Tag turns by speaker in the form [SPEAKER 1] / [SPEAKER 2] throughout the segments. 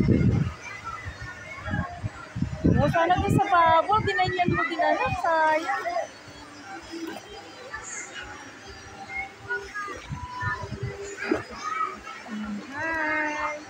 [SPEAKER 1] O, sana din sa babo. Ginanyan mo din, anak. Sayang. Hi.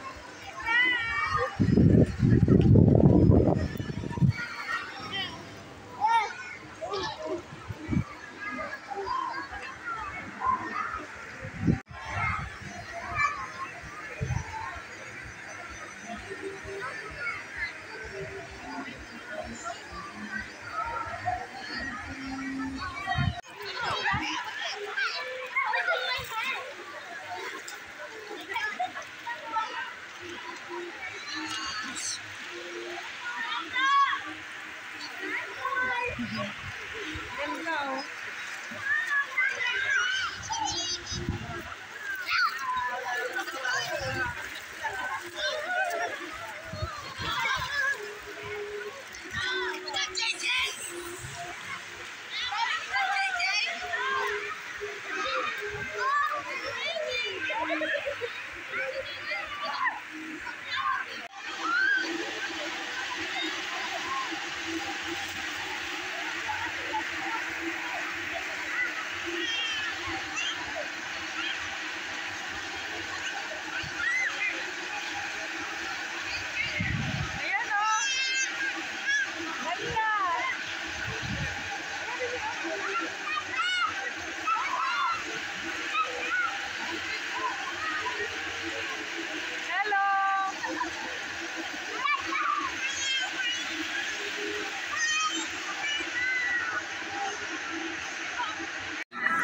[SPEAKER 1] Ganda, oh.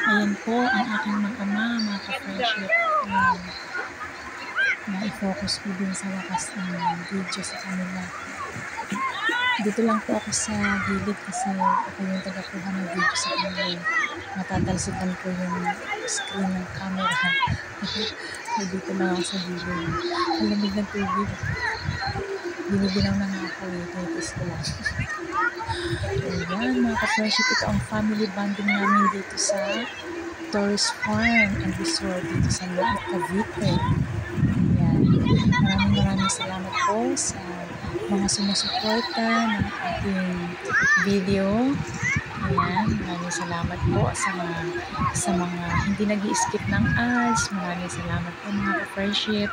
[SPEAKER 2] Ayan po ang aking mag-ama, mga ka-friendship. Na-focus ko din sa wakas ng video sa kanila. Dito lang po ako sa gilid kasi ako yung taga-kuha ng video sa kanila. Matatalsikan ko yung screen ng camera. Dito lang ako sa gilid. Malamig ng tubig. Binibinaw na nga ako eh. Titis ko lang. Ayan, mga ka-friendship, ito ang family bonding namin dito sa Torres Farm and Resort dito sa Cavite. Ayan, maraming salamat po sa mga sumusuporta ng ating video. Ayan, maraming salamat po sa mga hindi nag-i-skip ng ads. Maraming salamat po mga ka-friendship.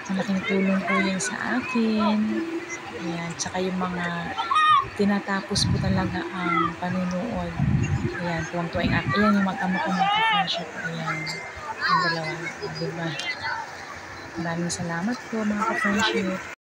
[SPEAKER 2] Malaking tulong po yun sa akin. Ayan, tsaka yung mga tinatapos po talaga ang panunood. Ayan, tuwang-tuwang akin. Ayan yung mag-ama ko mga ka-friendship. Ayan, ang dalawa. Diba? Maraming salamat po mga ka-friendship.